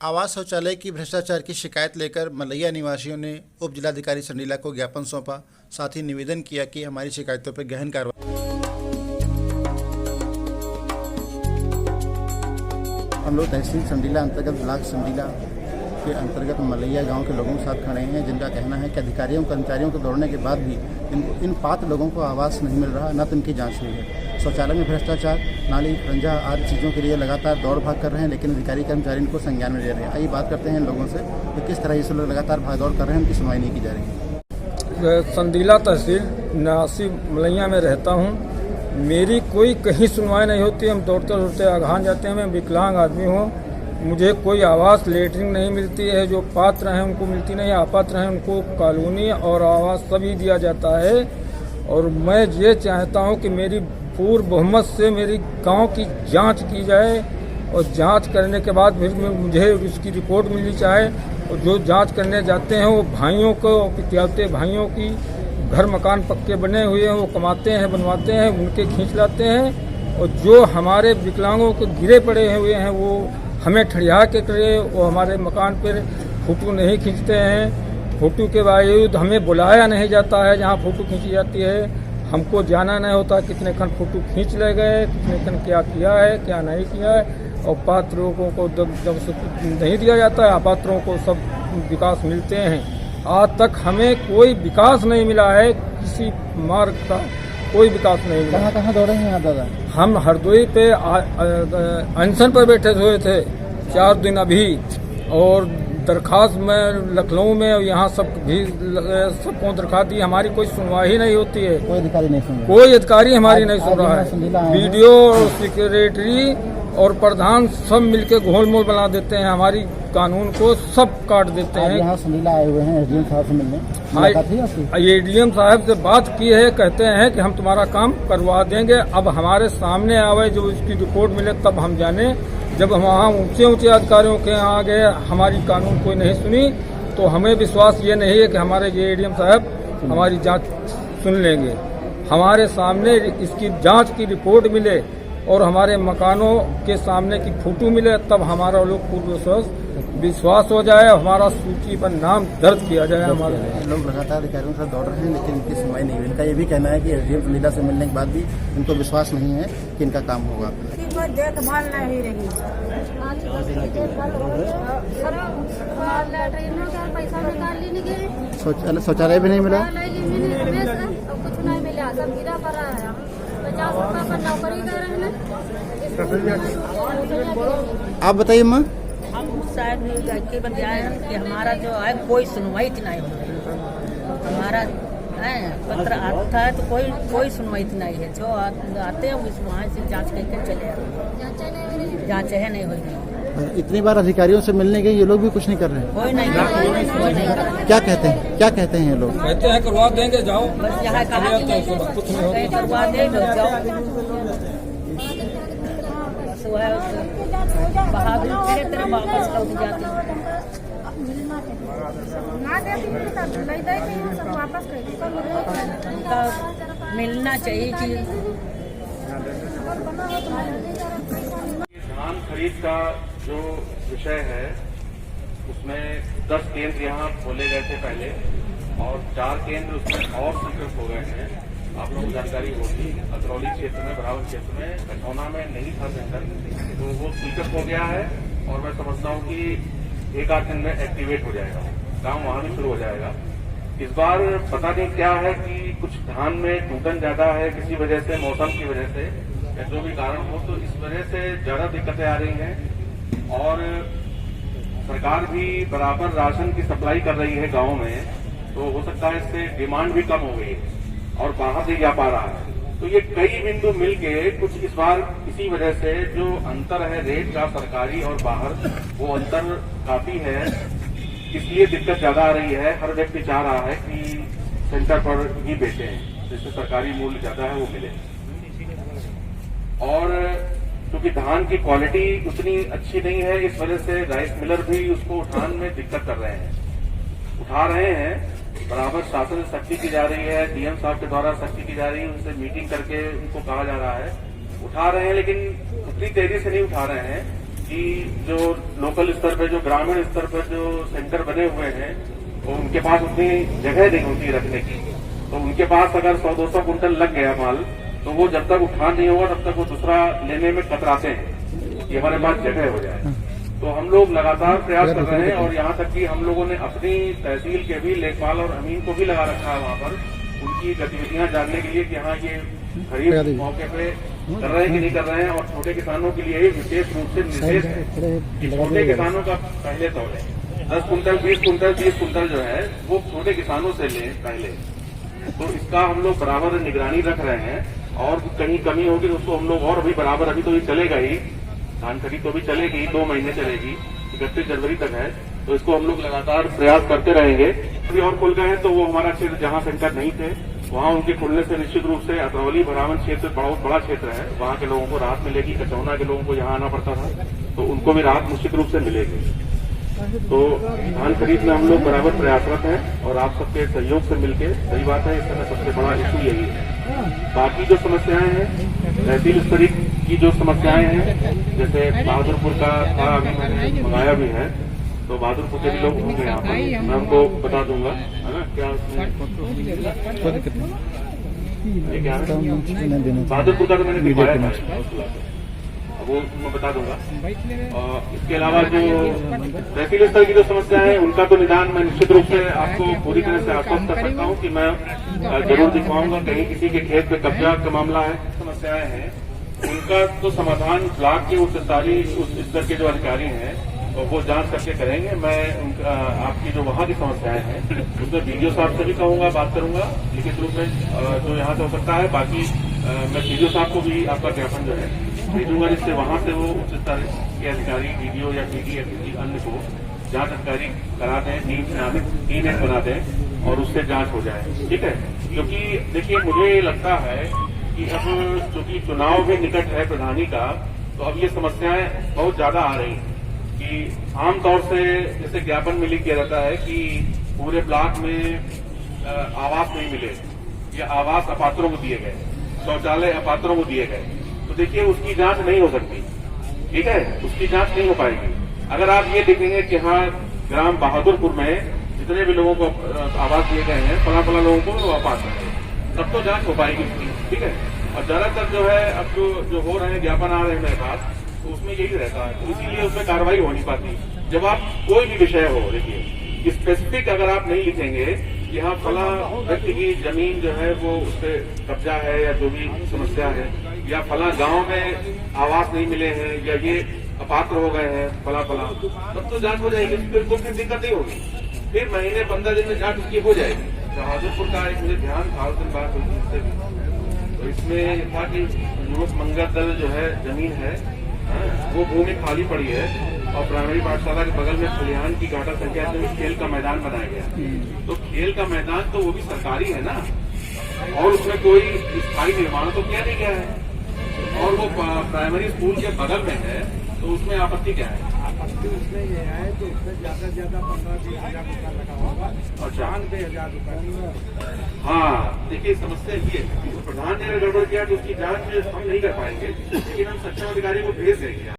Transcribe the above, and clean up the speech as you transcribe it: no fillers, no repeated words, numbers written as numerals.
आवास शौचालय की भ्रष्टाचार की शिकायत लेकर मलैया निवासियों ने उप जिलाधिकारी संडीला को ज्ञापन सौंपा। साथ ही निवेदन किया कि हमारी शिकायतों पर गहन कार्रवाई। हम लोग तहसील संडीला अंतर्गत ब्लॉक संडीला के अंतर्गत मलैया गांव के लोगों के साथ खड़े हैं, जिनका कहना है कि अधिकारियों कर्मचारियों को दौड़ने के बाद भी इन पात्र लोगों को आवास नहीं मिल रहा, न तो इनकी जांच हुई है। शौचालय में भ्रष्टाचार, नाली खंजा आदि चीज़ों के लिए लगातार दौड़ भाग कर रहे हैं, लेकिन अधिकारी कर्मचारी इनको संज्ञान में ले रहे हैं। आइए बात करते हैं लोगों से कि किस तरह ये लोग लगातार भाग दौड़ कर रहे हैं, उनकी सुनवाई नहीं की जा रही है। संडीला तहसील निवासी मलैया में रहता हूँ। मेरी कोई कहीं सुनवाई नहीं होती। हम दौड़ते दौड़ते आघान जाते हैं। मैं विकलांग आदमी हूँ, मुझे कोई आवास लेटरिन नहीं मिलती है। जो पात्र हैं उनको मिलती नहीं, अपात्र हैं उनको कॉलोनी और आवास सभी दिया जाता है। और मैं ये चाहता हूँ कि मेरी पूर्ण बहुमत से मेरी गांव की जांच की जाए और जांच करने के बाद फिर मुझे उसकी रिपोर्ट मिलनी चाहिए। और जो जांच करने जाते हैं वो भाइयों को, पितियाते भाइयों की घर मकान पक्के बने हुए हैं, वो कमाते हैं, बनवाते हैं, उनके खींच लाते हैं। और जो हमारे विकलांगों के गिरे पड़े हुए हैं वो हमें ठड़िया के करे, वो हमारे मकान पर फोटो नहीं खींचते हैं। फोटो के बावजूद हमें बुलाया नहीं जाता है जहाँ फोटो खींची जाती है। हमको जाना नहीं होता कितने खन फोटो खींच ले गए, कितने खन क्या किया है क्या नहीं किया है। और पात्रों को जब से नहीं दिया जाता है, अपात्रों को सब विकास मिलते हैं। आज तक हमें कोई विकास नहीं मिला है, किसी मार्ग का कोई विकास नहीं मिला। कहाँ कहाँ दौड़े हैं दादा? हम हरदोई पे अनशन पर बैठे हुए थे 4 दिन अभी, और दरखास्त में लखनऊ में और यहाँ सबको दरखास्त दी। हमारी कोई सुनवाई नहीं होती है। कोई अधिकारी नहीं सुन रहा, कोई अधिकारी हमारी नहीं सुन रहा है। वीडियो और सेक्रेटरी और प्रधान सब मिलके घोलमोल बना देते हैं, हमारी कानून को सब काट देते हैं। यहाँ संडीला आए हुए हैं एसडीएम साहब से मिलने। एडीएम साहब से बात की है, कहते हैं कि हम तुम्हारा काम करवा देंगे। अब हमारे सामने आवे, जो इसकी रिपोर्ट मिले तब हम जाने। जब हम वहाँ ऊंचे अधिकारियों के यहाँ गए, हमारी कानून कोई नहीं सुनी, तो हमें विश्वास ये नहीं है कि हमारे ये एडीएम साहब हमारी जांच सुन लेंगे। हमारे सामने इसकी जांच की रिपोर्ट मिले और हमारे मकानों के सामने की फोटो मिले, तब हमारा लोग पूर्ण विश्वास हो जाए, हमारा सूची पर नाम दर्ज किया जाए। हमारे लोग लगातार अधिकारियों से दौड़ रहे हैं, लेकिन इनकी सुनवाई नहीं हुई। इनका ये भी कहना है कि एसडीएम संडीला से मिलने के बाद भी इनको विश्वास नहीं है कि इनका काम होगा। देखभाल नहीं रही, शौचालय भी नहीं मिला, कुछ नहीं मिला, सब गिरा पड़ा है। 50 रुपये पर नौकरी कर रहे हैं। आप बताइए माँ। हम शायद के बताए हैं कि हमारा जो है कोई सुनवाई नहीं हो रही। हमारा पत्र आता है तो कोई सुनवाई नहीं है। जो आते हैं उस वहाँ से जांच करके चले आते, जांच है नहीं हो रही। इतनी बार अधिकारियों से मिलने गए, ये लोग भी कुछ नहीं कर रहे हैं। कोई नहीं क्या कहते हैं, क्या कहते हैं ये लोग? कहते हैं करवा देंगे, जाओ। बस यहाँ कहा कुछ नहीं करवा देंगे, जाओ। बहादुर तेरे तेरे वापस लौट जाते मिलना चाहिए कि धान खरीद का जो विषय है उसमें 10 केंद्र यहाँ खोले गए थे पहले, और 4 केंद्र उसमें और स्वीकृत हो गए हैं। आप लोगों को जानकारी होगी, अतरौली क्षेत्र में, बराबर क्षेत्र में, कटौना में नहीं था सेंटर, तो वो स्वीकृत हो गया है। और मैं समझता हूँ कि 1-8 दिन में एक्टिवेट हो जाएगा, काम वहां भी शुरू हो जाएगा। इस बार पता नहीं क्या है कि कुछ धान में टूटन ज्यादा है, किसी वजह से, मौसम की वजह से, या जो भी कारण हो, तो इस वजह से ज्यादा दिक्कतें आ रही हैं। और सरकार भी बराबर राशन की सप्लाई कर रही है गाँव में, तो हो सकता है इससे डिमांड भी कम हो गई है और बाहर नहीं जा पा रहा है। तो ये कई बिंदु मिलके कुछ इस बार इसी वजह से जो अंतर है रेट का सरकारी और बाहर, वो अंतर काफी है, इसलिए दिक्कत ज्यादा आ रही है। हर व्यक्ति चाह रहा है कि सेंटर पर ही बेचें, जिससे सरकारी मूल्य ज्यादा है वो मिले। और क्योंकि धान की क्वालिटी उतनी अच्छी नहीं है, इस वजह से राइस मिलर भी उसको उठाने में दिक्कत कर रहे हैं, उठा रहे हैं। बराबर शासन से सख्ती की जा रही है, डीएम साहब के द्वारा सख्ती की जा रही है, उनसे मीटिंग करके उनको कहा जा रहा है, उठा रहे हैं, लेकिन उतनी तेजी से नहीं उठा रहे हैं कि जो लोकल स्तर पर, जो ग्रामीण स्तर पर जो सेंटर बने हुए हैं, तो उनके पास उतनी जगह नहीं होती रखने की। तो उनके पास अगर 100-200 कुंटल लग गया माल, तो वो जब तक उठान नहीं होगा तब तक वो दूसरा लेने में कतराते हैं कि हमारे पास जगह हो जाए। तो हम लोग लगातार प्रयास कर रहे हैं और यहाँ तक कि हम लोगों ने अपनी तहसील के भी लेखपाल और अमीन को भी लगा रखा है वहाँ पर, उनकी गतिविधियां जानने के लिए कि यहाँ ये खरीद मौके पे कर रहे हैं कि नहीं कर रहे हैं। और छोटे किसानों के लिए ही विशेष रूप से निर्देश है कि छोटे किसानों का पहले तौर है 10 कुंटल, 20 कुंटल, 30 कुंटल जो है वो छोटे किसानों से लें पहले। तो इसका हम लोग बराबर निगरानी रख रहे हैं और कहीं कमी होगी तो उसको हम लोग और भी बराबर, अभी तो ये चलेगा ही, धान खरीद तो भी चलेगी, 2 महीने चलेगी, 31 जनवरी तक है, तो इसको हम लोग लगातार प्रयास करते रहेंगे। अभी और खुल गए हैं तो वो हमारा क्षेत्र जहाँ सेंटर नहीं थे वहाँ उनके खुलने से निश्चित रूप से अतरौली भरावन क्षेत्र बहुत बड़ा क्षेत्र है, वहाँ के लोगों को राहत मिलेगी। कचौना के लोगों को यहाँ आना पड़ता था तो उनको भी राहत निश्चित रूप से मिलेगी। तो धान खरीद में हम लोग बराबर प्रयासरत हैं और आप सबके सहयोग से मिलकर, सही बात है, इस समय सबसे बड़ा इशू यही है। बाकी जो समस्याएं हैं तहसील स्तरीय की जो समस्याएं हैं, जैसे बहादुरपुर का अभी मैंने मंगाया भी है, तो बहादुरपुर के भी लोग होंगे यहाँ पर, मैं उनको बता दूंगा, है ना, क्या बहादुरपुर का तो मैंने दिखाया था, वो मैं बता दूंगा। इसके अलावा जो तहसील स्तर की जो समस्या है उनका तो निदान मैं निश्चित रूप से आपको पूरी तरह से आश्वस्त कर सकता हूँ कि मैं जरूर दिखवाऊंगा। कहीं किसी के खेत पे कब्जा का मामला है, समस्याएं हैं, उनका तो समाधान ब्लॉक के उच्च स्तर के जो अधिकारी हैं तो वो जांच करके करेंगे। मैं आपकी जो वहाँ की समस्याएं हैं उसमें वीडियो साहब से भी कहूंगा, बात करूंगा लिखित रूप में जो यहाँ से हो सकता है। बाकी मैं वीडियो साहब को भी आपका ज्ञापन जो है भेजूंगा, जिससे वहां से वो उच्च स्तर के अधिकारी वीडियो या टीडी या किसी अन्य को जांच अधिकारी करा दें, टीम बना दें और उससे जांच हो जाए, ठीक है। क्योंकि देखिए मुझे लगता है कि अब चूंकि चुनाव भी निकट है प्रधानी का, तो अब ये समस्याएं बहुत ज्यादा आ रही हैं कि आमतौर से जैसे ज्ञापन में लिख किया जाता है कि पूरे ब्लॉक में आवास नहीं मिले या आवास अपात्रों को दिए गए, शौचालय अपात्रों को दिए गए, तो देखिए उसकी जांच नहीं हो सकती, ठीक है, उसकी जांच नहीं हो पाएगी। अगर आप ये देखेंगे कि हाँ ग्राम बहादुरपुर में जितने भी लोगों को आवास दिए गए हैं, फला लोगों को वापस है, तब तो जांच हो पाएगी उसकी, ठीक है। और ज्यादातर जो है अब जो हो रहे हैं ज्ञापन आ रहे हैं मेरे पास, तो उसमें यही रहता है, तो इसीलिए उसमें कार्रवाई हो नहीं पाती। जब आप कोई भी विषय हो, देखिए स्पेसिफिक अगर आप नहीं लिखेंगे यहाँ फला व्यक्ति की जमीन जो है वो उस पर कब्जा है या जो भी समस्या है, या फला गांव में आवास नहीं मिले हैं या ये अपात्र हो गए हैं फला, तब तो जांच हो जाएगी, फिर दिक्कत नहीं होगी, फिर महीने 15 दिन में जांच उसकी हो जाएगी। बहादुरपुर का एक मुझे ध्यान था, उस दिन बात हुई इससे भी, तो इसमें था कि युवक मंगल दल जो है जमीन है वो भूमि खाली पड़ी है और प्राइमरी पाठशाला के बगल में खलिहान की घाटा संख्या में खेल का मैदान बनाया गया। तो खेल का मैदान तो वो भी सरकारी है ना, और उसमें कोई स्थायी निर्माण तो किया नहीं गया है, और वो प्राइमरी स्कूल के बगल में है, तो उसमें आपत्ति क्या है? आपत्ति उसमें ये है कि उसमें ज्यादा से ज्यादा 15-20 हजार रुपया लगा होगा, और 90,000 रुपया। हाँ देखिए समस्या ये है, प्रधान ने अगर गड़बड़ किया तो उसकी जांच हम नहीं कर पाएंगे, लेकिन हम सक्षम अधिकारी को भेज देंगे।